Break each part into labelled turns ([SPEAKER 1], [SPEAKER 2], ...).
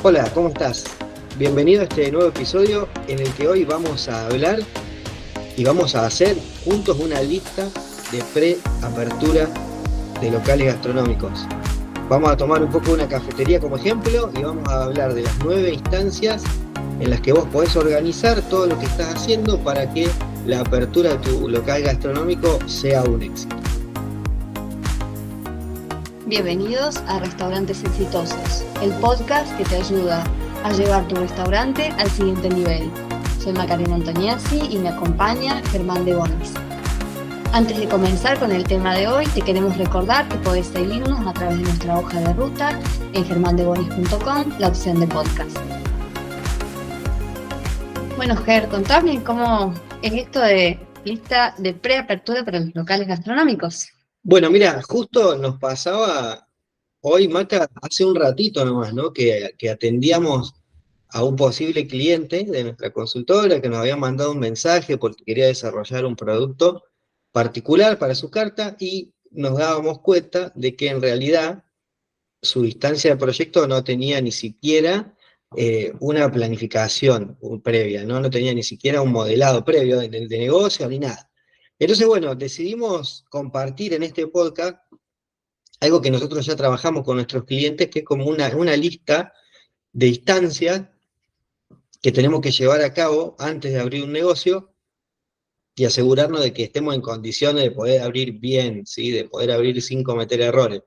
[SPEAKER 1] Hola, ¿cómo estás? Bienvenido a este nuevo episodio en el que hoy vamos a hablar y vamos a hacer juntos una lista de pre-apertura de locales gastronómicos. Vamos a tomar un poco una cafetería como ejemplo y vamos a hablar de las 9 instancias en las que vos podés organizar todo lo que estás haciendo para que la apertura de tu local gastronómico sea un éxito.
[SPEAKER 2] Bienvenidos a Restaurantes Exitosos, el podcast que te ayuda a llevar tu restaurante al siguiente nivel. Soy Macarena Antoniazzi y me acompaña Germán de Bonis. Antes de comenzar con el tema de hoy, te queremos recordar que podés seguirnos a través de nuestra hoja de ruta en germandebonis.com, la opción de podcast. Bueno, Ger, contame cómo es esto de lista de preapertura para los locales gastronómicos.
[SPEAKER 1] Bueno, mira, justo nos pasaba hoy, Maca, hace un ratito nomás, ¿no? Que atendíamos a un posible cliente de nuestra consultora que nos había mandado un mensaje porque quería desarrollar un producto particular para su carta y nos dábamos cuenta de que en realidad su instancia de proyecto no tenía ni siquiera una planificación previa, ¿no? No tenía ni siquiera un modelado previo de negocio ni nada. Entonces, bueno, decidimos compartir en este podcast algo que nosotros ya trabajamos con nuestros clientes, que es como una lista de instancias que tenemos que llevar a cabo antes de abrir un negocio y asegurarnos de que estemos en condiciones de poder abrir bien, ¿sí? De poder abrir sin cometer errores.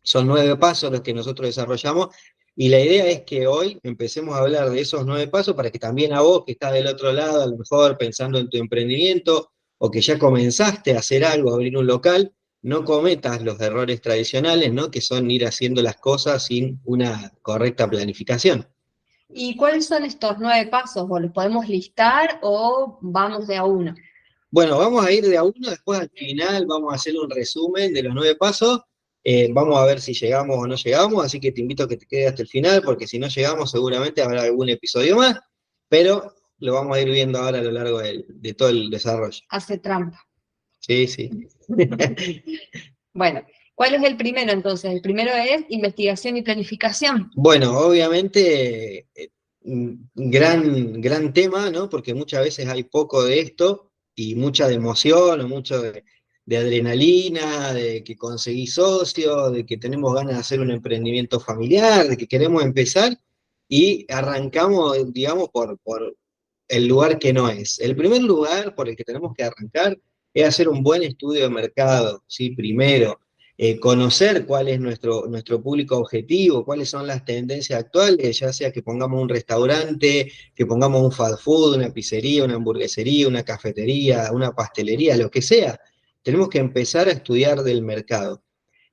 [SPEAKER 1] Son 9 pasos los que nosotros desarrollamos y la idea es que hoy empecemos a hablar de esos 9 pasos para que también a vos que estás del otro lado, a lo mejor pensando en tu emprendimiento o que ya comenzaste a hacer algo, a abrir un local, no cometas los errores tradicionales, ¿no? Que son ir haciendo las cosas sin una correcta planificación.
[SPEAKER 2] ¿Y cuáles son estos 9 pasos? ¿O los podemos listar o vamos de a uno?
[SPEAKER 1] Bueno, vamos a ir de a uno, después al final vamos a hacer un resumen de los 9 pasos. Vamos a ver si llegamos o no llegamos, así que te invito a que te quedes hasta el final, porque si no llegamos seguramente habrá algún episodio más, pero lo vamos a ir viendo ahora a lo largo de todo el desarrollo.
[SPEAKER 2] Hace trampa.
[SPEAKER 1] Sí, sí.
[SPEAKER 2] Bueno, ¿cuál es el primero entonces? El primero es investigación y planificación.
[SPEAKER 1] Bueno, obviamente, gran tema, ¿no? Porque muchas veces hay poco de esto y mucha de emoción o mucho de adrenalina, de que conseguí socios, de que tenemos ganas de hacer un emprendimiento familiar, de que queremos empezar y arrancamos, digamos, por el lugar que no es. El primer lugar por el que tenemos que arrancar es hacer un buen estudio de mercado, ¿sí? Primero conocer cuál es nuestro público objetivo, cuáles son las tendencias actuales, ya sea que pongamos un restaurante, que pongamos un fast food, una pizzería, una hamburguesería, una cafetería, una pastelería, lo que sea. Tenemos que empezar a estudiar del mercado.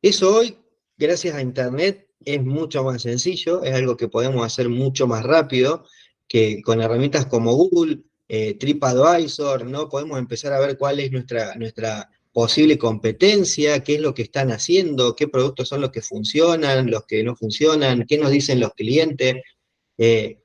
[SPEAKER 1] Eso hoy, gracias a Internet, es mucho más sencillo, es algo que podemos hacer mucho más rápido que con herramientas como Google, TripAdvisor, ¿no? Podemos empezar a ver cuál es nuestra posible competencia, qué es lo que están haciendo, qué productos son los que funcionan, los que no funcionan, qué nos dicen los clientes. Eh,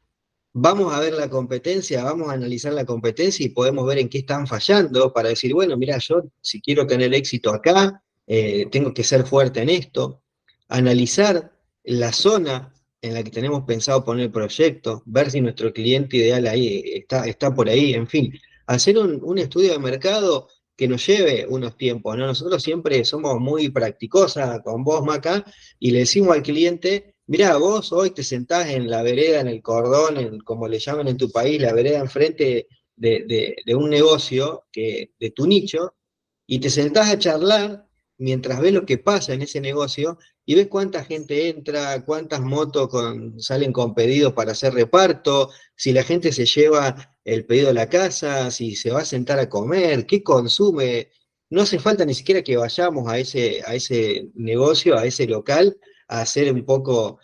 [SPEAKER 1] Vamos a ver la competencia, vamos a analizar la competencia y podemos ver en qué están fallando para decir, bueno, mira, yo si quiero tener éxito acá, tengo que ser fuerte en esto. Analizar la zona en la que tenemos pensado poner el proyecto, ver si nuestro cliente ideal ahí está por ahí, en fin, hacer un estudio de mercado que nos lleve unos tiempos, ¿no? Nosotros siempre somos muy practicosa con vos, Maca, y le decimos al cliente, mirá, vos hoy te sentás en la vereda, en el cordón, como le llaman en tu país, la vereda enfrente de un negocio de tu nicho, y te sentás a charlar mientras ves lo que pasa en ese negocio y ves cuánta gente entra, cuántas motos salen con pedidos para hacer reparto, si la gente se lleva el pedido a la casa, si se va a sentar a comer, qué consume. No hace falta ni siquiera que vayamos a ese negocio, a ese local, a hacer un poco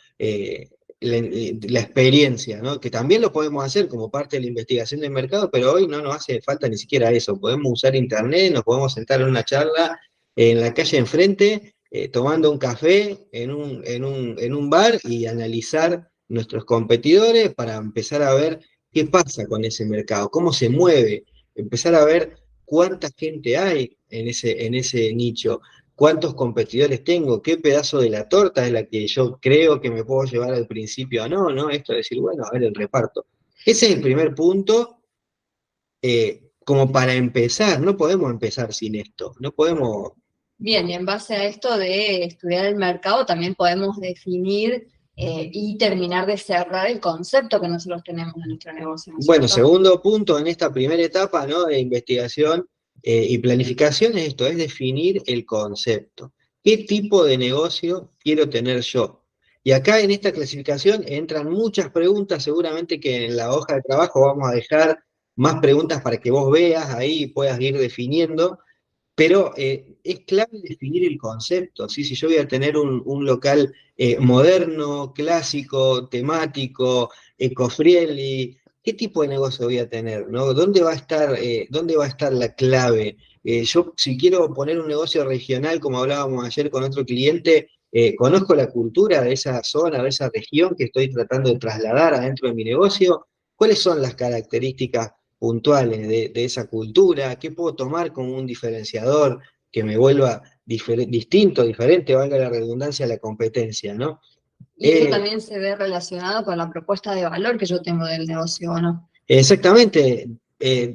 [SPEAKER 1] la experiencia, ¿no? Que también lo podemos hacer como parte de la investigación del mercado, pero hoy no nos hace falta ni siquiera eso. Podemos usar internet, nos podemos sentar en una charla en la calle enfrente, tomando un café en un bar y analizar nuestros competidores para empezar a ver qué pasa con ese mercado, cómo se mueve, empezar a ver cuánta gente hay en ese nicho, cuántos competidores tengo, qué pedazo de la torta es la que yo creo que me puedo llevar al principio o no, ¿no? Esto de decir, bueno, a ver el reparto. Ese es el primer punto, como para empezar, no podemos empezar sin esto, no podemos.
[SPEAKER 2] Bien, y en base a esto de estudiar el mercado, también podemos definir y terminar de cerrar el concepto que nosotros tenemos en nuestro negocio, ¿no es
[SPEAKER 1] Bueno,
[SPEAKER 2] cierto?
[SPEAKER 1] segundo punto en esta primera etapa, ¿no?, de investigación y planificación es esto, es definir el concepto. ¿Qué tipo de negocio quiero tener yo? Y acá en esta clasificación entran muchas preguntas, seguramente que en la hoja de trabajo vamos a dejar más preguntas para que vos veas ahí y puedas ir definiendo, pero es clave definir el concepto, ¿sí? Si yo voy a tener un local moderno, clásico, temático, eco-friendly, ¿qué tipo de negocio voy a tener, ¿no? Dónde va a estar la clave? Yo, si quiero poner un negocio regional, como hablábamos ayer con otro cliente, conozco la cultura de esa zona, de esa región que estoy tratando de trasladar adentro de mi negocio. ¿Cuáles son las características puntuales de esa cultura? ¿Qué puedo tomar como un diferenciador que me vuelva distinto, diferente, valga la redundancia, a la competencia, ¿no?
[SPEAKER 2] Y eso
[SPEAKER 1] Eh,
[SPEAKER 2] también se ve relacionado con la propuesta de valor que yo tengo del negocio, ¿o no?
[SPEAKER 1] Exactamente.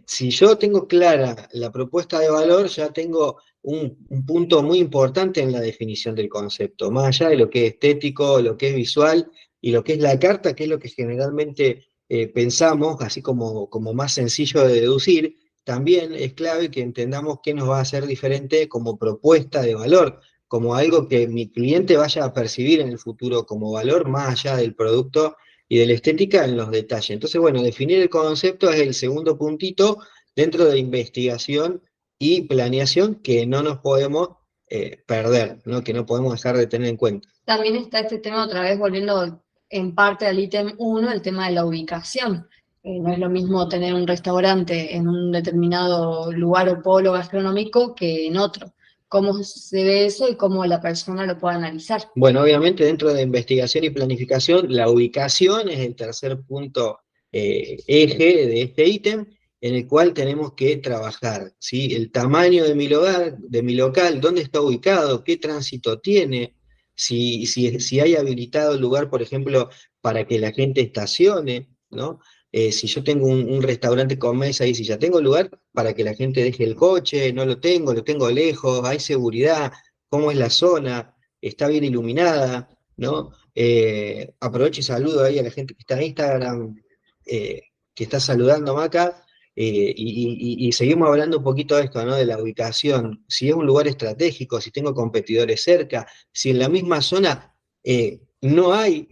[SPEAKER 1] Si yo tengo clara la propuesta de valor, ya tengo un punto muy importante en la definición del concepto, más allá de lo que es estético, lo que es visual y lo que es la carta, que es lo que generalmente pensamos, así como más sencillo de deducir. También es clave que entendamos qué nos va a hacer diferente como propuesta de valor, como algo que mi cliente vaya a percibir en el futuro como valor, más allá del producto y de la estética en los detalles. Entonces, bueno, definir el concepto es el segundo puntito dentro de investigación y planeación que no nos podemos perder, ¿no? Que no podemos dejar de tener en cuenta.
[SPEAKER 2] También está este tema, otra vez volviendo en parte al ítem uno, el tema de la ubicación. No es lo mismo tener un restaurante en un determinado lugar o polo gastronómico que en otro. ¿Cómo se ve eso y cómo la persona lo puede analizar?
[SPEAKER 1] Bueno, obviamente dentro de investigación y planificación, la ubicación es el tercer punto eje de este ítem, en el cual tenemos que trabajar, ¿sí? El tamaño de mi lugar, de mi local, dónde está ubicado, qué tránsito tiene, si hay habilitado el lugar, por ejemplo, para que la gente estacione, ¿no? Si yo tengo un restaurante con mesa y si ya tengo lugar para que la gente deje el coche, no lo tengo lejos, hay seguridad, cómo es la zona, está bien iluminada, ¿no? Aprovecho y saludo ahí a la gente que está en Instagram, que está saludando acá, y seguimos hablando un poquito de esto, ¿no? De la ubicación, si es un lugar estratégico, si tengo competidores cerca, si en la misma zona no hay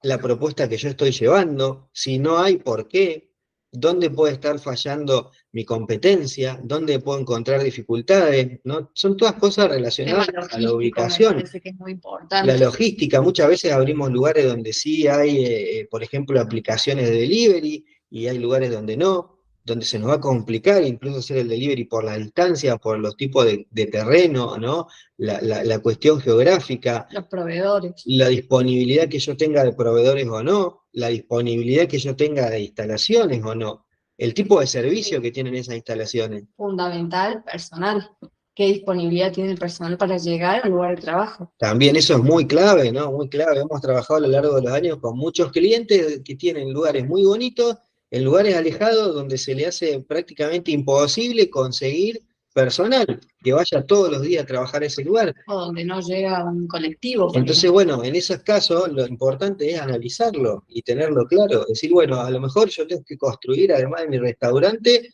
[SPEAKER 1] la propuesta que yo estoy llevando, si no hay por qué, dónde puede estar fallando mi competencia, dónde puedo encontrar dificultades, ¿no? Son todas cosas
[SPEAKER 2] Tema
[SPEAKER 1] relacionadas a la
[SPEAKER 2] logístico me
[SPEAKER 1] ubicación.
[SPEAKER 2] parece que es muy
[SPEAKER 1] La
[SPEAKER 2] importante.
[SPEAKER 1] logística, muchas veces abrimos lugares donde sí hay, por ejemplo, aplicaciones de delivery y hay lugares donde no, donde se nos va a complicar incluso hacer el delivery por la distancia, por los tipos de terreno, ¿no? La cuestión geográfica,
[SPEAKER 2] Los proveedores,
[SPEAKER 1] la disponibilidad que yo tenga de proveedores o no, la disponibilidad que yo tenga de instalaciones o no, el tipo de servicio que tienen esas instalaciones.
[SPEAKER 2] fundamental, personal. ¿Qué disponibilidad tiene el personal para llegar al lugar de trabajo?
[SPEAKER 1] También eso es muy clave, ¿no? Muy clave. Hemos trabajado a lo largo de los años con muchos clientes que tienen lugares muy bonitos, en lugares alejados donde se le hace prácticamente imposible conseguir personal que vaya todos los días a trabajar a ese lugar.
[SPEAKER 2] O donde no llega un colectivo, por
[SPEAKER 1] Entonces,
[SPEAKER 2] ejemplo.
[SPEAKER 1] bueno, en esos casos lo importante es analizarlo y tenerlo claro. Decir, bueno, a lo mejor yo tengo que construir, además de mi restaurante,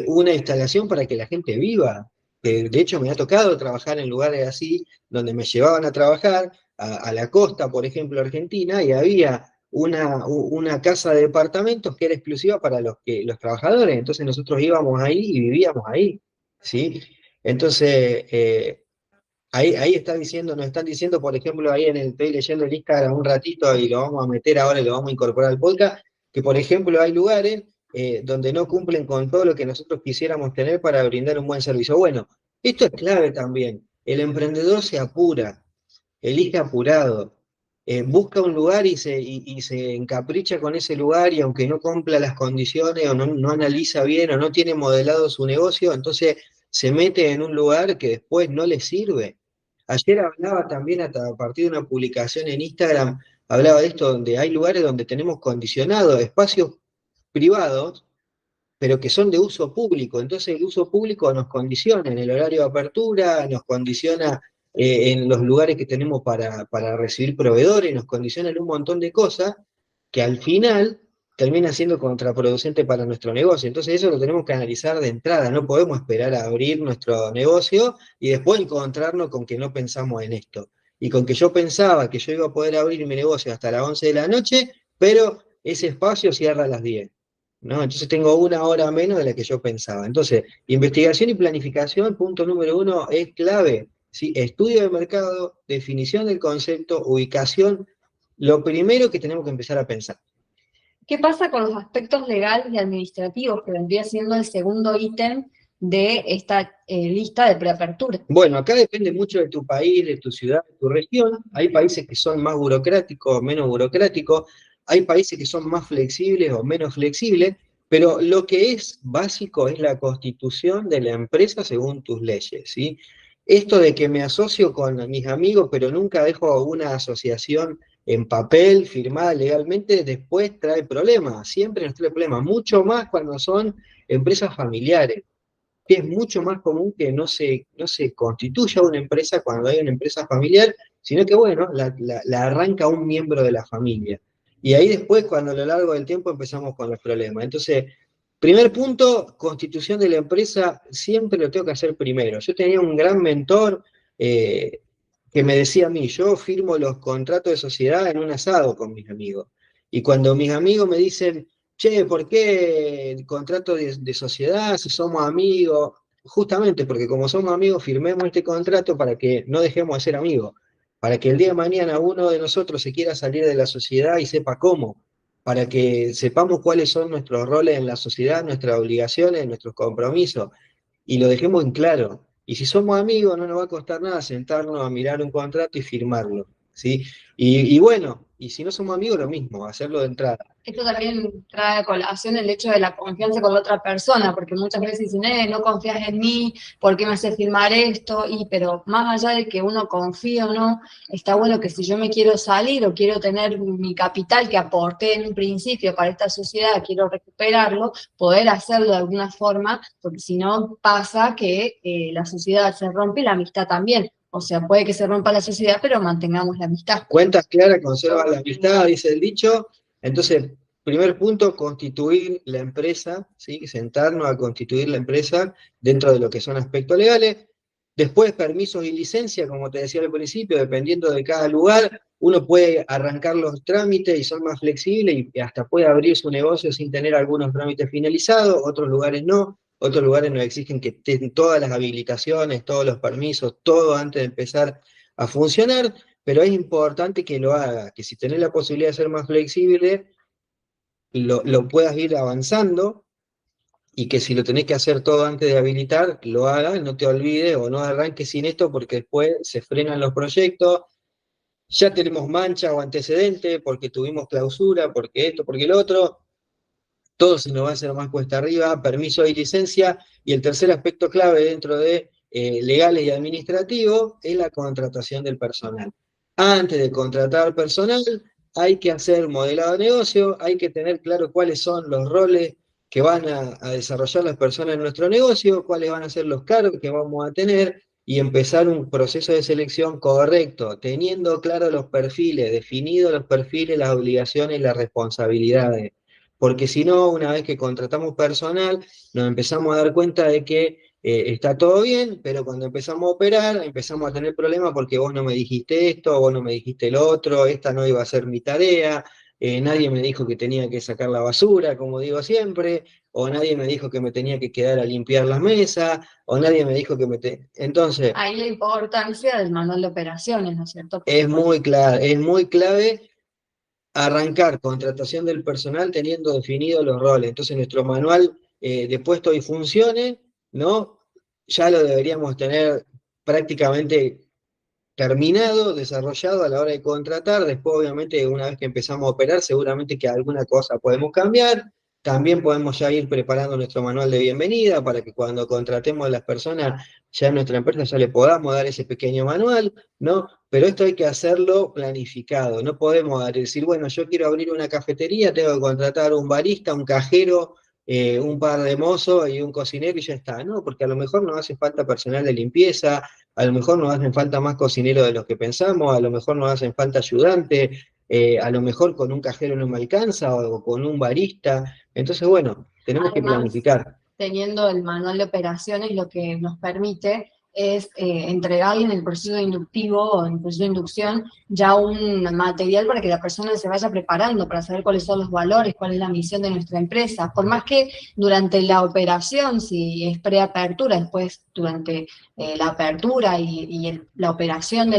[SPEAKER 1] una instalación para que la gente viva. De hecho, me ha tocado trabajar en lugares así, donde me llevaban a trabajar a la costa, por ejemplo, Argentina, y había una casa de departamentos que era exclusiva para los trabajadores. Entonces nosotros íbamos ahí y vivíamos ahí, ¿sí? Entonces, ahí está diciendo, nos están diciendo, por ejemplo, ahí estoy leyendo el Instagram un ratito y lo vamos a meter ahora y lo vamos a incorporar al podcast, que por ejemplo hay lugares donde no cumplen con todo lo que nosotros quisiéramos tener para brindar un buen servicio. Bueno, esto es clave también. El emprendedor se apura, elige apurado, busca un lugar y se encapricha con ese lugar y aunque no cumpla las condiciones o no analiza bien o no tiene modelado su negocio, entonces se mete en un lugar que después no le sirve. Ayer hablaba también a partir de una publicación en Instagram, hablaba de esto, donde hay lugares donde tenemos condicionados espacios privados, pero que son de uso público. Entonces el uso público nos condiciona en el horario de apertura, nos condiciona en los lugares que tenemos para recibir proveedores, nos condiciona en un montón de cosas que al final termina siendo contraproducente para nuestro negocio. Entonces eso lo tenemos que analizar de entrada, no podemos esperar a abrir nuestro negocio y después encontrarnos con que no pensamos en esto. Y con que yo pensaba que yo iba a poder abrir mi negocio hasta las 11 de la noche, pero ese espacio cierra a las 10. ¿No? Entonces tengo una hora menos de la que yo pensaba. Entonces, investigación y planificación, punto número uno, es clave. ¿Sí? Estudio de mercado, definición del concepto, ubicación, lo primero que tenemos que empezar a pensar.
[SPEAKER 2] ¿Qué pasa con los aspectos legales y administrativos, que vendría siendo el segundo ítem de esta lista de preapertura?
[SPEAKER 1] Bueno, acá depende mucho de tu país, de tu ciudad, de tu región. Hay países que son más burocráticos o menos burocráticos, hay países que son más flexibles o menos flexibles, pero lo que es básico es la constitución de la empresa según tus leyes, ¿sí? Esto de que me asocio con mis amigos, pero nunca dejo una asociación en papel, firmada legalmente, después trae problemas, siempre nos trae problemas, mucho más cuando son empresas familiares, que es mucho más común que no se constituya una empresa cuando hay una empresa familiar, sino que, bueno, la arranca un miembro de la familia. Y ahí después, cuando a lo largo del tiempo empezamos con los problemas. Entonces, primer punto, constitución de la empresa, siempre lo tengo que hacer primero. Yo tenía un gran mentor que me decía a mí, yo firmo los contratos de sociedad en un asado con mis amigos. Y cuando mis amigos me dicen, che, ¿por qué el contrato de sociedad si somos amigos? Justamente porque como somos amigos, firmemos este contrato para que no dejemos de ser amigos, para que el día de mañana uno de nosotros se quiera salir de la sociedad y sepa cómo, para que sepamos cuáles son nuestros roles en la sociedad, nuestras obligaciones, nuestros compromisos, y lo dejemos en claro. Y si somos amigos, no nos va a costar nada sentarnos a mirar un contrato y firmarlo, ¿sí? Y bueno, y si no somos amigos, lo mismo, hacerlo de entrada.
[SPEAKER 2] Esto también trae a colación el hecho de la confianza con la otra persona, porque muchas veces dicen, no confías en mí, ¿por qué me haces firmar esto? Pero más allá de que uno confíe o no, está bueno que si yo me quiero salir o quiero tener mi capital que aporté en un principio para esta sociedad, quiero recuperarlo, poder hacerlo de alguna forma, porque si no pasa que la sociedad se rompe y la amistad también. O sea, puede que se rompa la sociedad, pero mantengamos la amistad.
[SPEAKER 1] Cuentas claras conservan la amistad, dice el dicho. Entonces, primer punto, constituir la empresa, ¿sí? Sentarnos a constituir la empresa dentro de lo que son aspectos legales. Después, permisos y licencia, como te decía al principio, dependiendo de cada lugar, uno puede arrancar los trámites y son más flexibles y hasta puede abrir su negocio sin tener algunos trámites finalizados, otros lugares no. Otros lugares nos exigen que estén todas las habilitaciones, todos los permisos, todo antes de empezar a funcionar, pero es importante que lo hagas, que si tenés la posibilidad de ser más flexible, lo puedas ir avanzando, y que si lo tenés que hacer todo antes de habilitar, lo hagas, no te olvides o no arranques sin esto porque después se frenan los proyectos, ya tenemos mancha o antecedente porque tuvimos clausura, porque esto, porque lo otro, todo se nos va a hacer más cuesta arriba, permiso y licencia, y el tercer aspecto clave dentro de legales y administrativos es la contratación del personal. Antes de contratar personal, hay que hacer modelado de negocio, hay que tener claro cuáles son los roles que van a desarrollar las personas en nuestro negocio, cuáles van a ser los cargos que vamos a tener, y empezar un proceso de selección correcto, teniendo claros los perfiles, definidos los perfiles, las obligaciones y las responsabilidades. Porque si no, una vez que contratamos personal, nos empezamos a dar cuenta de que está todo bien, pero cuando empezamos a operar, empezamos a tener problemas porque vos no me dijiste esto, vos no me dijiste lo otro, esta no iba a ser mi tarea, nadie me dijo que tenía que sacar la basura, como digo siempre, o nadie me dijo que me tenía que quedar a limpiar las mesas, o nadie me dijo que Entonces,
[SPEAKER 2] ahí la importancia del manual de operaciones, ¿no es cierto?
[SPEAKER 1] es muy clave arrancar contratación del personal teniendo definidos los roles. Entonces nuestro manual de puestos y funciones, ¿no? Ya lo deberíamos tener prácticamente terminado, desarrollado a la hora de contratar. Después, obviamente, una vez que empezamos a operar, seguramente que alguna cosa podemos cambiar. También podemos ya ir preparando nuestro manual de bienvenida para que cuando contratemos a las personas ya en nuestra empresa ya le podamos dar ese pequeño manual, ¿no? Pero esto hay que hacerlo planificado, no podemos decir, bueno, yo quiero abrir una cafetería, tengo que contratar un barista, un cajero, un par de mozos y un cocinero y ya está, ¿no? Porque a lo mejor nos hace falta personal de limpieza, a lo mejor nos hacen falta más cocineros de los que pensamos, a lo mejor nos hacen falta ayudantes, a lo mejor con un cajero no me alcanza o con un barista. Entonces, bueno, tenemos que
[SPEAKER 2] Además,
[SPEAKER 1] planificar.
[SPEAKER 2] teniendo el manual de operaciones, lo que nos permite es entregarle en el proceso inductivo o en el proceso de inducción ya un material para que la persona se vaya preparando, para saber cuáles son los valores, cuál es la misión de nuestra empresa. Por más que durante la operación, si es preapertura, después durante la apertura la operación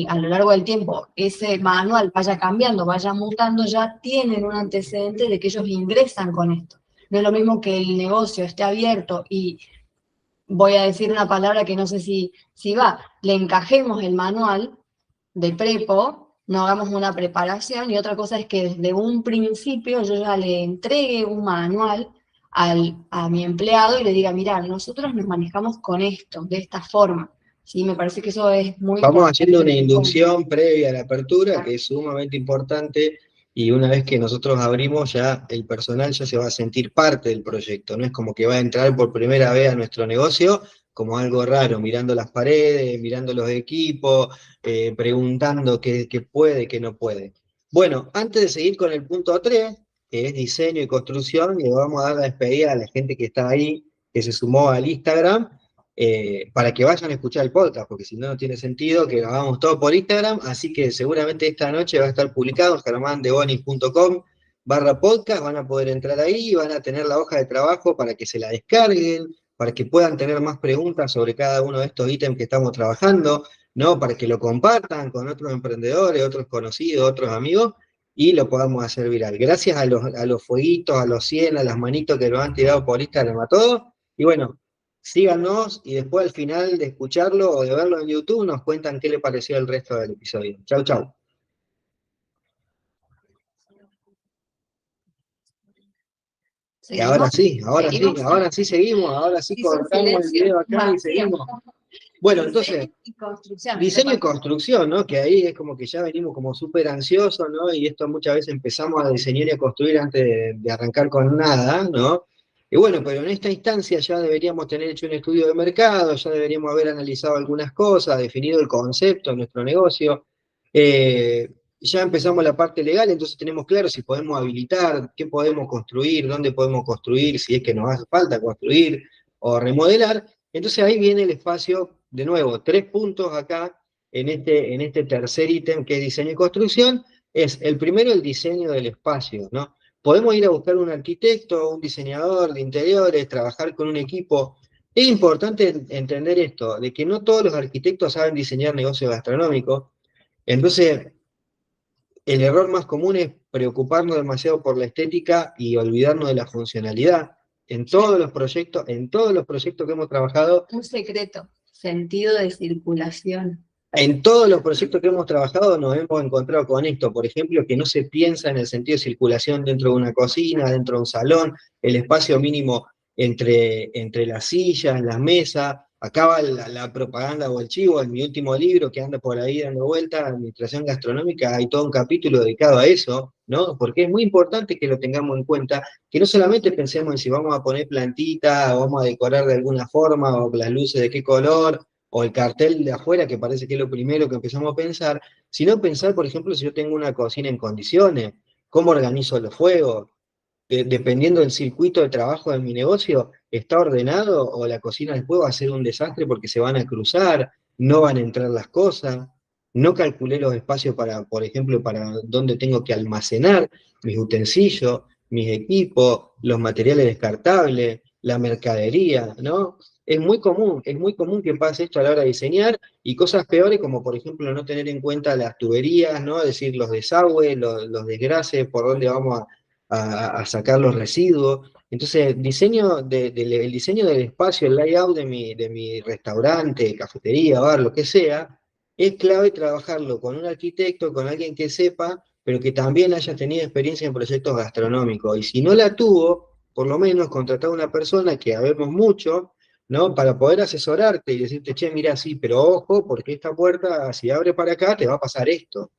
[SPEAKER 2] a lo largo del tiempo, ese manual vaya cambiando, vaya mutando, ya tienen un antecedente de que ellos ingresan con esto. No es lo mismo que el negocio esté abierto y voy a decir una palabra que no sé si va, le encajemos el manual de prepo, no hagamos una preparación, y otra cosa es que desde un principio yo ya le entregue un manual a mi empleado y le diga, mira, nosotros nos manejamos con esto, de esta forma. Sí, me parece que eso es muy
[SPEAKER 1] Vamos
[SPEAKER 2] importante.
[SPEAKER 1] haciendo una inducción previa a la apertura, que es sumamente importante, y una vez que nosotros abrimos, ya el personal ya se va a sentir parte del proyecto, no es como que va a entrar por primera vez a nuestro negocio como algo raro, mirando las paredes, mirando los equipos, preguntando qué puede, qué no puede. Bueno, antes de seguir con el punto 3, que es diseño y construcción, le vamos a dar la despedida a la gente que está ahí, que se sumó al Instagram, para que vayan a escuchar el podcast, porque si no, no tiene sentido que lo hagamos todo por Instagram, así que seguramente esta noche va a estar publicado en germandebonis.com/podcast, van a poder entrar ahí, van a tener la hoja de trabajo para que se la descarguen, para que puedan tener más preguntas sobre cada uno de estos ítems que estamos trabajando, ¿no? Para que lo compartan con otros emprendedores, otros conocidos, otros amigos, y lo podamos hacer viral. Gracias a los fueguitos, a los 100, a las manitos que lo han tirado por Instagram a todos, y bueno, síganos y después al final de escucharlo o de verlo en YouTube nos cuentan qué le pareció el resto del episodio. Chau, chau. Y
[SPEAKER 2] ¿Seguimos?
[SPEAKER 1] ahora sí seguimos, ahora sí
[SPEAKER 2] Hizo un
[SPEAKER 1] cortamos el
[SPEAKER 2] silencio
[SPEAKER 1] video acá y
[SPEAKER 2] vacío.
[SPEAKER 1] seguimos. Bueno, entonces,
[SPEAKER 2] Diseño y construcción.
[SPEAKER 1] diseño y construcción, ¿no? Que ahí es como que ya venimos como súper ansiosos, ¿no? Y esto muchas veces empezamos a diseñar y a construir antes de arrancar con nada, ¿no? Y bueno, pero en esta instancia ya deberíamos tener hecho un estudio de mercado, ya deberíamos haber analizado algunas cosas, definido el concepto de nuestro negocio. Ya empezamos la parte legal, entonces tenemos claro si podemos habilitar, qué podemos construir, dónde podemos construir, si es que nos hace falta construir o remodelar. Entonces ahí viene el espacio, de nuevo, 3 puntos acá en este tercer ítem que es diseño y construcción. Es el primero, el diseño del espacio, ¿no? Podemos ir a buscar un arquitecto, un diseñador de interiores, trabajar con un equipo. Es importante entender esto, de que no todos los arquitectos saben diseñar negocios gastronómicos. Entonces, el error más común es preocuparnos demasiado por la estética y olvidarnos de la funcionalidad. En todos los proyectos que hemos trabajado,
[SPEAKER 2] Un secreto, sentido de circulación.
[SPEAKER 1] en todos los proyectos que hemos trabajado nos hemos encontrado con esto, por ejemplo, que no se piensa en el sentido de circulación dentro de una cocina, dentro de un salón, el espacio mínimo entre las sillas, las mesas. Acaba la propaganda o el chivo, en mi último libro que anda por ahí dando vuelta, Administración Gastronómica, hay todo un capítulo dedicado a eso, ¿no? Porque es muy importante que lo tengamos en cuenta, que no solamente pensemos en si vamos a poner plantita, o vamos a decorar de alguna forma, o las luces de qué color, o el cartel de afuera, que parece que es lo primero que empezamos a pensar, sino pensar, por ejemplo, si yo tengo una cocina en condiciones, cómo organizo los fuegos, dependiendo del circuito de trabajo de mi negocio, ¿está ordenado o la cocina después va a ser un desastre porque se van a cruzar, no van a entrar las cosas? No calculé los espacios para, por ejemplo, para dónde tengo que almacenar mis utensilios, mis equipos, los materiales descartables, la mercadería, ¿no? Es muy común que pase esto a la hora de diseñar, y cosas peores como por ejemplo no tener en cuenta las tuberías, ¿no? Es decir, los desagües, los desgraces, por dónde vamos a sacar los residuos. Entonces, el diseño del espacio, el layout de mi restaurante, cafetería, bar, lo que sea, es clave trabajarlo con un arquitecto, con alguien que sepa, pero que también haya tenido experiencia en proyectos gastronómicos. Y si no la tuvo, por lo menos contratar a una persona que habemos mucho, ¿no? Para poder asesorarte y decirte, che, mira, sí, pero ojo, porque esta puerta, si abre para acá, te va a pasar esto,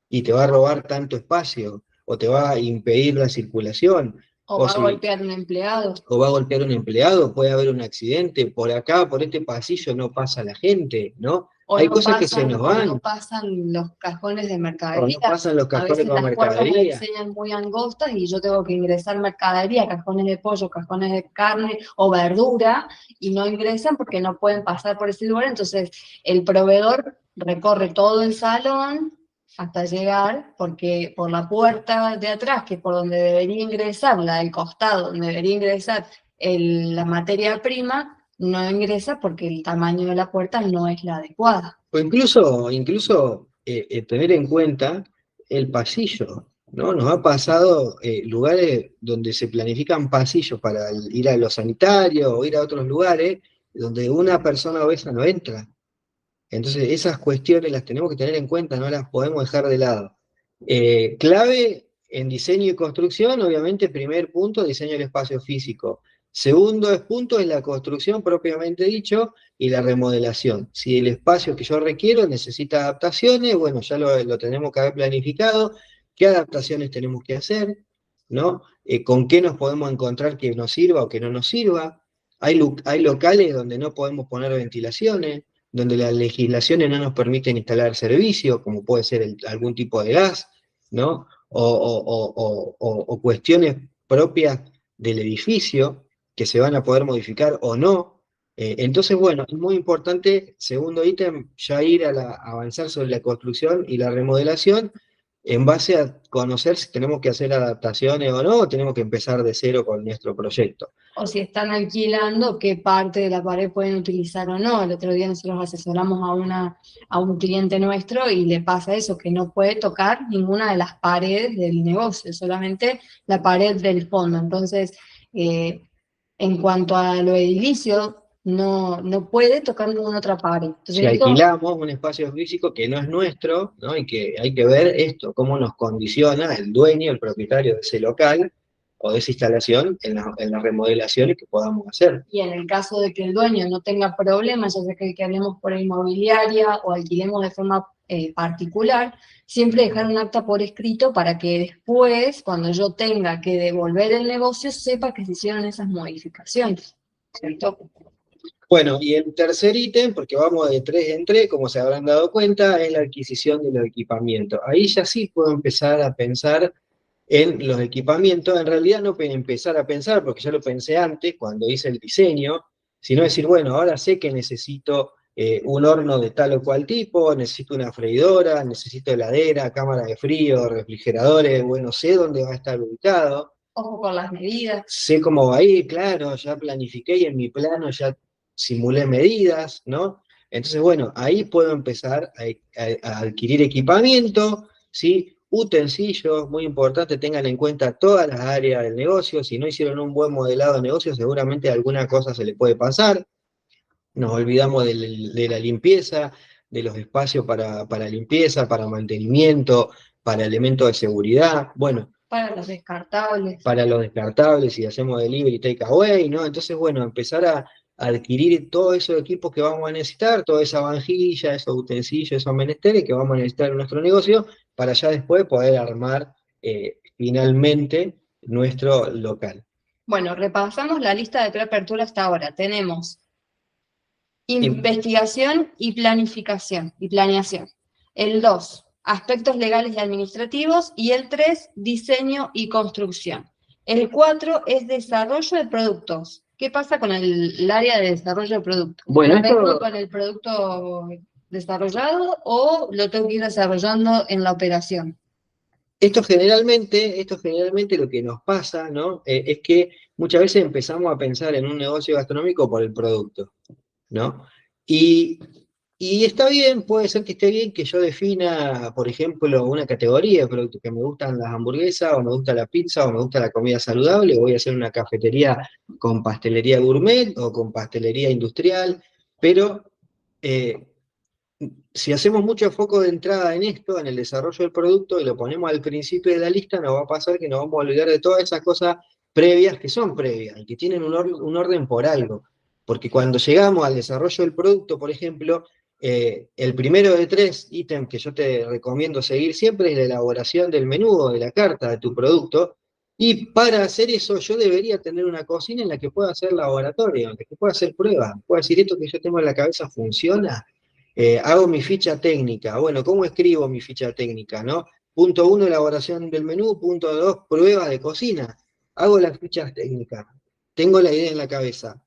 [SPEAKER 1] y te va a robar tanto espacio, o te va a impedir la circulación,
[SPEAKER 2] O
[SPEAKER 1] o
[SPEAKER 2] va a
[SPEAKER 1] si
[SPEAKER 2] golpear un empleado.
[SPEAKER 1] o va a golpear un empleado, puede haber un accidente, por acá, por este pasillo no pasa la gente, ¿no? Hay cosas que se nos
[SPEAKER 2] O no
[SPEAKER 1] van,
[SPEAKER 2] pasan los cajones de
[SPEAKER 1] o no
[SPEAKER 2] mercadería.
[SPEAKER 1] pasan los
[SPEAKER 2] A
[SPEAKER 1] cajones
[SPEAKER 2] veces
[SPEAKER 1] con
[SPEAKER 2] las puertas las
[SPEAKER 1] mercadería.
[SPEAKER 2] diseñan muy angostas y yo tengo que ingresar mercadería, cajones de pollo, cajones de carne o verdura, y no ingresan porque no pueden pasar por ese lugar. Entonces el proveedor recorre todo el salón hasta llegar, porque por la puerta de atrás, que es por donde debería ingresar, la del costado, donde debería ingresar la materia prima, no ingresa porque el tamaño de la puerta no es la adecuada.
[SPEAKER 1] O incluso tener en cuenta el pasillo, ¿no? Nos ha pasado lugares donde se planifican pasillos para ir a los sanitarios o ir a otros lugares donde una persona obesa no entra. Entonces, esas cuestiones las tenemos que tener en cuenta, no las podemos dejar de lado. Clave en diseño y construcción, obviamente, primer punto, diseño del espacio físico. Segundo punto es la construcción propiamente dicho y la remodelación. Si el espacio que yo requiero necesita adaptaciones, bueno, ya lo tenemos que haber planificado. ¿Qué adaptaciones tenemos que hacer? ¿No? ¿Con qué nos podemos encontrar que nos sirva o que no nos sirva? Hay locales donde no podemos poner ventilaciones, donde las legislaciones no nos permiten instalar servicios, como puede ser algún tipo de gas, ¿no? O cuestiones propias del edificio que se van a poder modificar o no. Entonces, bueno, es muy importante, segundo ítem, ya ir a avanzar sobre la construcción y la remodelación en base a conocer si tenemos que hacer adaptaciones o no, o tenemos que empezar de cero con nuestro proyecto.
[SPEAKER 2] O si están alquilando, qué parte de la pared pueden utilizar o no. El otro día nosotros asesoramos a un cliente nuestro y le pasa eso, que no puede tocar ninguna de las paredes del negocio, solamente la pared del fondo. Entonces, eh, en cuanto a lo edilicio, no puede tocar ninguna otra pared.
[SPEAKER 1] Si
[SPEAKER 2] Entonces, eso.
[SPEAKER 1] alquilamos un espacio físico que no es nuestro, ¿no? Y que hay que ver esto, cómo nos condiciona el dueño, el propietario de ese local o de esa instalación en las remodelaciones que podamos hacer.
[SPEAKER 2] Y en el caso de que el dueño no tenga problemas, ya sea que hablemos por inmobiliaria o alquilemos de forma particular, siempre dejar un acta por escrito para que después, cuando yo tenga que devolver el negocio, sepa que se hicieron esas modificaciones. ¿Cierto?
[SPEAKER 1] Bueno, y el tercer ítem, porque vamos de tres en tres, como se habrán dado cuenta, es la adquisición de los equipamientos. Ahí ya sí puedo empezar a pensar en los equipamientos. En realidad no empezar a pensar, porque ya lo pensé antes, cuando hice el diseño, sino decir, bueno, ahora sé que necesito un horno de tal o cual tipo, necesito una freidora, necesito heladera, cámara de frío, refrigeradores, bueno, sé dónde va a estar ubicado.
[SPEAKER 2] Ojo con las medidas.
[SPEAKER 1] Sé cómo va a ir, claro, ya planifiqué y en mi plano ya simulé medidas, ¿no? Entonces, bueno, ahí puedo empezar a adquirir equipamiento, ¿sí? Utensilios, muy importante, tengan en cuenta todas las áreas del negocio. Si no hicieron un buen modelado de negocio, seguramente alguna cosa se le puede pasar. Nos olvidamos de la limpieza, de los espacios para limpieza, para mantenimiento, para elementos de seguridad. Bueno,
[SPEAKER 2] Para los descartables.
[SPEAKER 1] para los descartables y hacemos delivery takeaway, ¿no? Entonces, bueno, empezar a adquirir todos esos equipos que vamos a necesitar, toda esa vanjilla, esos utensilios, esos menesteres que vamos a necesitar en nuestro negocio, para ya después poder armar finalmente nuestro local.
[SPEAKER 2] Bueno, repasamos la lista de preapertura hasta ahora. Tenemos investigación y planificación y planeación. El 2, aspectos legales y administrativos. Y el 3, diseño y construcción. El 4 es desarrollo de productos. ¿Qué pasa con el área de desarrollo de productos?
[SPEAKER 1] Bueno,
[SPEAKER 2] ¿Lo tengo con el producto desarrollado o lo tengo que ir desarrollando en la operación?
[SPEAKER 1] Esto generalmente lo que nos pasa, ¿no? Es que muchas veces empezamos a pensar en un negocio gastronómico por el producto, ¿no? Y, y está bien, puede ser que esté bien que yo defina, por ejemplo, una categoría de productos, que me gustan las hamburguesas, o me gusta la pizza, o me gusta la comida saludable, voy a hacer una cafetería con pastelería gourmet o con pastelería industrial, pero si hacemos mucho foco de entrada en esto, en el desarrollo del producto, y lo ponemos al principio de la lista, nos va a pasar que nos vamos a olvidar de todas esas cosas previas que son previas, y que tienen un orden por algo. Porque cuando llegamos al desarrollo del producto, por ejemplo, el primero de 3 ítems que yo te recomiendo seguir siempre es la elaboración del menú o de la carta de tu producto, y para hacer eso yo debería tener una cocina en la que pueda hacer laboratorio, en la que pueda hacer pruebas, pueda decir esto que yo tengo en la cabeza funciona. Hago mi ficha técnica. Bueno, ¿cómo escribo mi ficha técnica, no? Punto 1, elaboración del menú. Punto 2, prueba de cocina. Hago las fichas técnicas. Tengo la idea en la cabeza.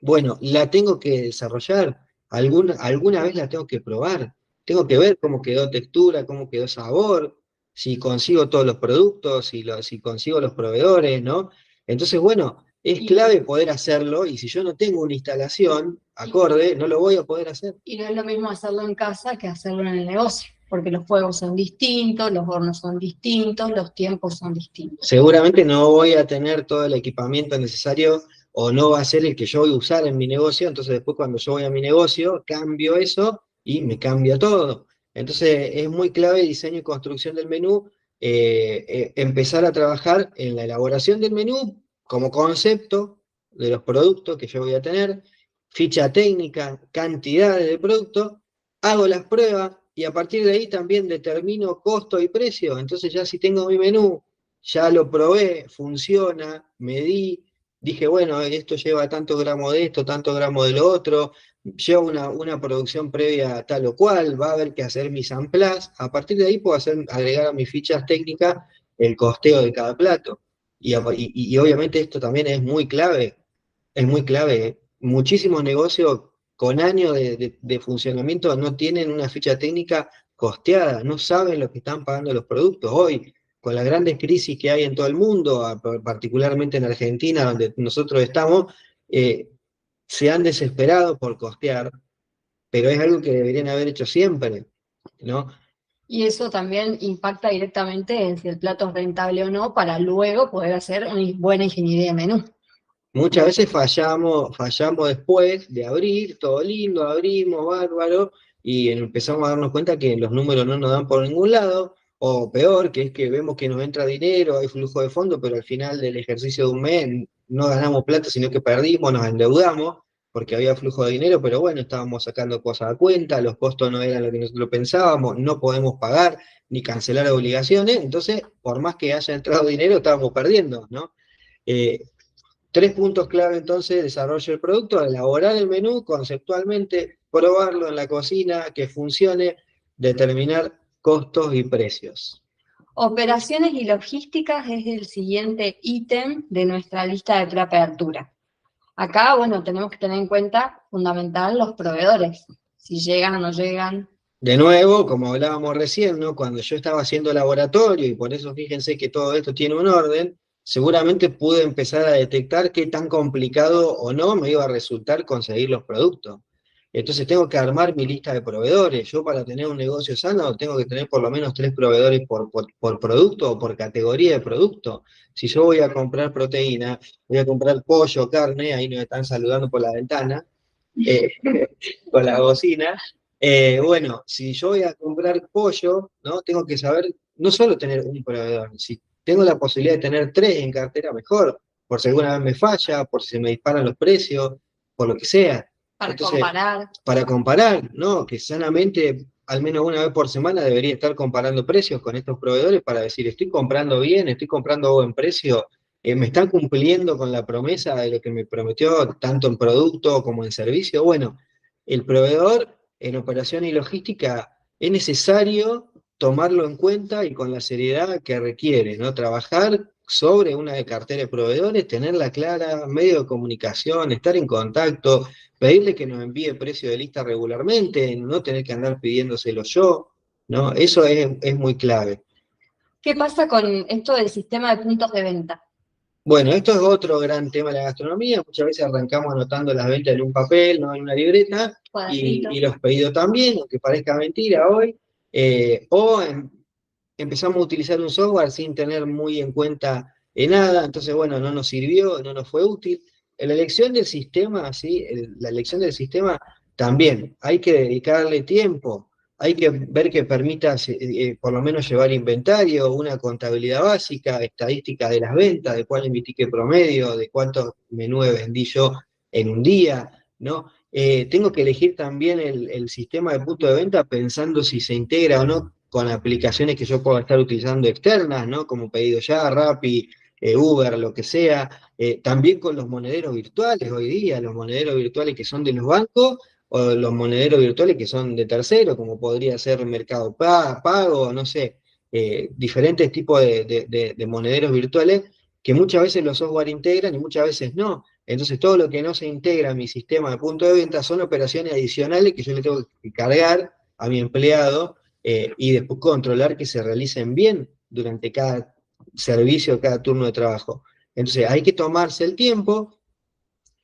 [SPEAKER 1] Bueno, la tengo que desarrollar. Alguna vez la tengo que probar. Tengo que ver cómo quedó textura, cómo quedó sabor, si consigo todos los productos, si consigo los proveedores, ¿no? Entonces, bueno, es clave poder hacerlo, y si yo no tengo una instalación acorde, no lo voy a poder hacer.
[SPEAKER 2] Y no es lo mismo hacerlo en casa que hacerlo en el negocio, porque los fuegos son distintos, los hornos son distintos, los tiempos son distintos.
[SPEAKER 1] Seguramente no voy a tener todo el equipamiento necesario, o no va a ser el que yo voy a usar en mi negocio, entonces después cuando yo voy a mi negocio, cambio eso y me cambia todo. Entonces es muy clave diseño y construcción del menú, empezar a trabajar en la elaboración del menú como concepto de los productos que yo voy a tener, ficha técnica, cantidades de productos, hago las pruebas y a partir de ahí también determino costo y precio. Entonces ya si tengo mi menú, ya lo probé, funciona, medí, dije, bueno, esto lleva tantos gramos de esto, tantos gramos de lo otro, lleva una producción previa tal o cual, va a haber que hacer mis amplas, a partir de ahí puedo agregar a mis fichas técnicas el costeo de cada plato. Y obviamente esto también es muy clave, ¿eh? Muchísimos negocios con años de funcionamiento no tienen una ficha técnica costeada, no saben lo que están pagando los productos. Hoy, con las grandes crisis que hay en todo el mundo, particularmente en Argentina, donde nosotros estamos, se han desesperado por costear, pero es algo que deberían haber hecho siempre, ¿no?
[SPEAKER 2] Y eso también impacta directamente en si el plato es rentable o no, para luego poder hacer una buena ingeniería de menú.
[SPEAKER 1] Muchas veces fallamos después de abrir, todo lindo, abrimos, bárbaro, y empezamos a darnos cuenta que los números no nos dan por ningún lado, o peor, que es que vemos que nos entra dinero, hay flujo de fondo, pero al final del ejercicio de un mes no ganamos plata, sino que perdimos, nos endeudamos, porque había flujo de dinero, pero bueno, estábamos sacando cosas a cuenta, los costos no eran lo que nosotros pensábamos, no podemos pagar ni cancelar obligaciones, entonces, por más que haya entrado dinero, estábamos perdiendo, ¿no? Eh, 3 puntos clave entonces: desarrollo del producto, elaborar el menú conceptualmente, probarlo en la cocina, que funcione, determinar costos y precios.
[SPEAKER 2] Operaciones y logísticas es el siguiente ítem de nuestra lista de preapertura. Acá, bueno, tenemos que tener en cuenta, fundamental, los proveedores. Si llegan o no llegan.
[SPEAKER 1] De nuevo, como hablábamos recién, ¿no? Cuando yo estaba haciendo laboratorio, y por eso fíjense que todo esto tiene un orden, seguramente pude empezar a detectar qué tan complicado o no me iba a resultar conseguir los productos. Entonces tengo que armar mi lista de proveedores. Yo, para tener un negocio sano, tengo que tener por lo menos 3 proveedores por producto o por categoría de producto. Si yo voy a comprar proteína, voy a comprar pollo, carne, ahí nos están saludando por la ventana, con la bocina. Bueno, si yo voy a comprar pollo, ¿no? Tengo que saber, no solo tener un proveedor, si tengo la posibilidad de tener 3 en cartera, mejor, por si alguna vez me falla, por si se me disparan los precios, por lo que sea.
[SPEAKER 2] Para
[SPEAKER 1] Entonces,
[SPEAKER 2] comparar.
[SPEAKER 1] para comparar, ¿no? Que sanamente, al menos una vez por semana, debería estar comparando precios con estos proveedores para decir, estoy comprando bien, estoy comprando a buen precio, me están cumpliendo con la promesa de lo que me prometió, tanto en producto como en servicio. Bueno, el proveedor en operación y logística es necesario tomarlo en cuenta y con la seriedad que requiere, ¿no? Trabajar sobre una cartera de proveedores, tenerla clara, medio de comunicación, estar en contacto, pedirle que nos envíe precio de lista regularmente, no tener que andar pidiéndoselo yo, ¿no? Eso es muy clave.
[SPEAKER 2] ¿Qué pasa con esto del sistema de puntos de venta?
[SPEAKER 1] Bueno, esto es otro gran tema de la gastronomía. Muchas veces arrancamos anotando las ventas en un papel, no en una libreta, y los pedidos también, aunque parezca mentira hoy, empezamos a utilizar un software sin tener muy en cuenta nada, entonces bueno, no nos sirvió, no nos fue útil. La elección del sistema, ¿sí? La elección del sistema también hay que dedicarle tiempo, hay que ver que permita por lo menos llevar inventario, una contabilidad básica, estadística de las ventas, de cuál es mi ticket promedio, de cuántos menús vendí yo en un día, ¿no? Tengo que elegir también el sistema de punto de venta pensando si se integra o no con aplicaciones que yo pueda estar utilizando externas, ¿no? Como Pedido Ya, Rappi, Uber, lo que sea. También con los monederos virtuales hoy día, los monederos virtuales que son de los bancos o los monederos virtuales que son de terceros, como podría ser Mercado Pago, no sé, diferentes tipos de monederos virtuales que muchas veces los software integran y muchas veces no. Entonces todo lo que no se integra a mi sistema de punto de venta son operaciones adicionales que yo le tengo que cargar a mi empleado y después controlar que se realicen bien durante cada servicio, cada turno de trabajo. Entonces hay que tomarse el tiempo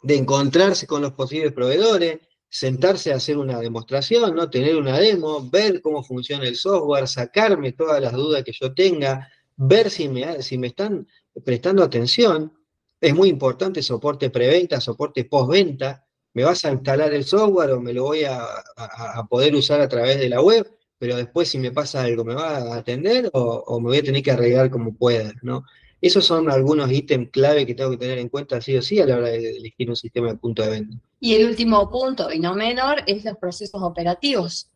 [SPEAKER 1] de encontrarse con los posibles proveedores, sentarse a hacer una demostración, ¿no? Tener una demo, ver cómo funciona el software, sacarme todas las dudas que yo tenga, ver si me están prestando atención. Es muy importante soporte preventa, soporte postventa. ¿Me vas a instalar el software o me lo voy a poder usar a través de la web? Pero después si me pasa algo, ¿me va a atender o me voy a tener que arreglar como pueda, ¿no? Esos son algunos ítems clave que tengo que tener en cuenta sí o sí a la hora de elegir un sistema de punto de venta.
[SPEAKER 2] Y el último punto, y no menor, es los procesos operativos.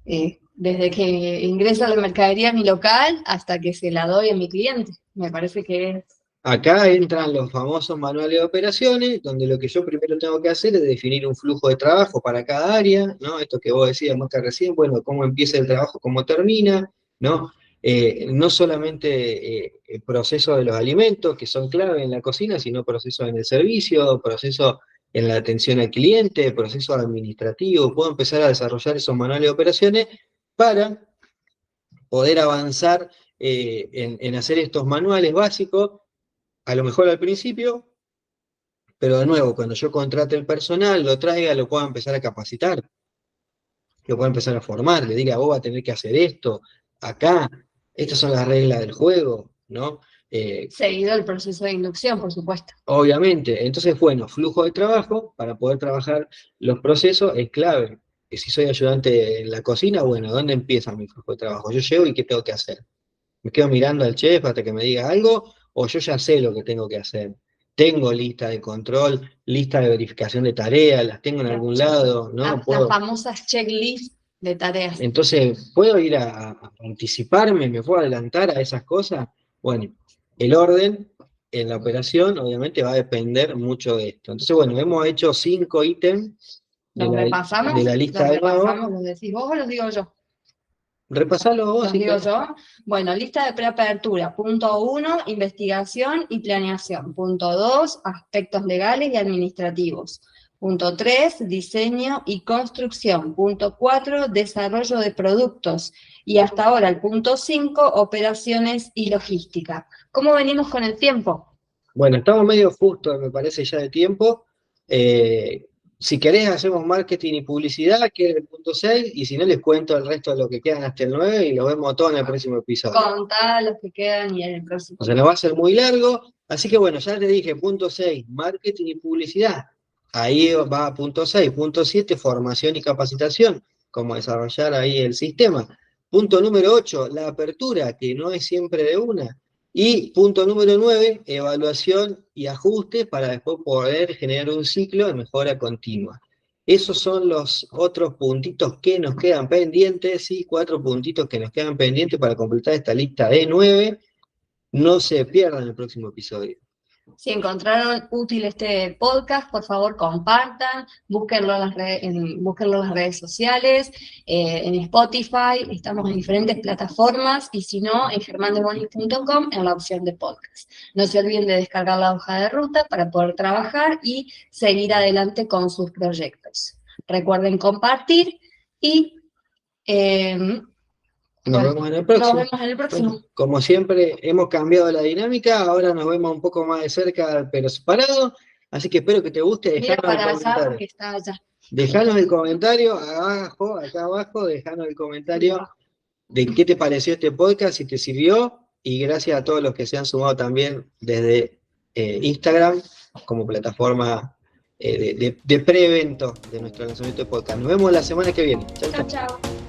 [SPEAKER 2] Desde que ingresa la mercadería a mi local hasta que se la doy a mi cliente. Me parece que es...
[SPEAKER 1] Acá entran los famosos manuales de operaciones, donde lo que yo primero tengo que hacer es definir un flujo de trabajo para cada área, ¿no? Esto que vos decías, Mosca, recién, bueno, cómo empieza el trabajo, cómo termina, ¿no? No solamente procesos de los alimentos, que son clave en la cocina, sino procesos en el servicio, procesos en la atención al cliente, procesos administrativos. Puedo empezar a desarrollar esos manuales de operaciones para poder avanzar en hacer estos manuales básicos a lo mejor al principio, pero de nuevo, cuando yo contrate el personal, lo traiga, lo pueda empezar a capacitar, lo pueda empezar a formar, le diga, vos vas a tener que hacer esto, acá, estas son las reglas del juego, ¿no?
[SPEAKER 2] Seguido el proceso de inducción, por supuesto.
[SPEAKER 1] Obviamente, entonces, bueno, flujo de trabajo, para poder trabajar los procesos es clave. Y si soy ayudante en la cocina, bueno, ¿dónde empieza mi flujo de trabajo? Yo llego y ¿qué tengo que hacer? ¿Me quedo mirando al chef hasta que me diga algo? ¿O yo ya sé lo que tengo que hacer? Tengo lista de control, lista de verificación de tareas, las tengo en algún lado, ¿no?
[SPEAKER 2] Las famosas checklists de tareas.
[SPEAKER 1] Entonces, ¿puedo ir a anticiparme? ¿Me puedo adelantar a esas cosas? Bueno, el orden en la operación obviamente va a depender mucho de esto. Entonces, bueno, hemos hecho 5 ítems de la lista de nuevo.
[SPEAKER 2] ¿Los decís vos o los digo yo?
[SPEAKER 1] Repasalo vos.
[SPEAKER 2] ¿Los digo yo? Bueno, lista de preapertura. Punto 1, investigación y planeación. Punto 2, aspectos legales y administrativos. Punto 3, diseño y construcción. Punto 4, desarrollo de productos. Y hasta ahora el punto 5, operaciones y logística. ¿Cómo venimos con el tiempo?
[SPEAKER 1] Bueno, estamos medio justos, me parece, ya de tiempo. Si querés, hacemos marketing y publicidad, que es el punto 6, y si no, les cuento el resto de lo que quedan hasta el 9 y lo vemos todo en el próximo episodio.
[SPEAKER 2] Contá los que quedan y en el próximo.
[SPEAKER 1] O sea, no va a ser muy largo. Así que bueno, ya les dije, punto 6, marketing y publicidad. Ahí va punto 6. Punto 7, formación y capacitación, cómo desarrollar ahí el sistema. Punto número 8, la apertura, que no es siempre de una. Y punto número 9, evaluación y ajuste para después poder generar un ciclo de mejora continua. Esos son los otros puntitos que nos quedan pendientes, ¿sí? 4 puntitos que nos quedan pendientes para completar esta lista de 9. No se pierdan el próximo episodio.
[SPEAKER 2] Si encontraron útil este podcast, por favor compartan, búsquenlo en las redes sociales, en Spotify, estamos en diferentes plataformas, y si no, en germandebonis.com en la opción de podcast. No se olviden de descargar la hoja de ruta para poder trabajar y seguir adelante con sus proyectos. Recuerden compartir y...
[SPEAKER 1] Nos vemos en el próximo.
[SPEAKER 2] Nos vemos en el próximo.
[SPEAKER 1] Bueno, como siempre, hemos cambiado la dinámica, ahora nos vemos un poco más de cerca, pero separado, así que espero que te guste.
[SPEAKER 2] Mira para allá porque está allá.
[SPEAKER 1] Dejanos el comentario abajo, acá abajo, dejanos el comentario de qué te pareció este podcast, si te sirvió, y gracias a todos los que se han sumado también desde Instagram como plataforma de pre-evento de nuestro lanzamiento de podcast. Nos vemos la semana que viene. Chau, chau.
[SPEAKER 2] Chao, chao.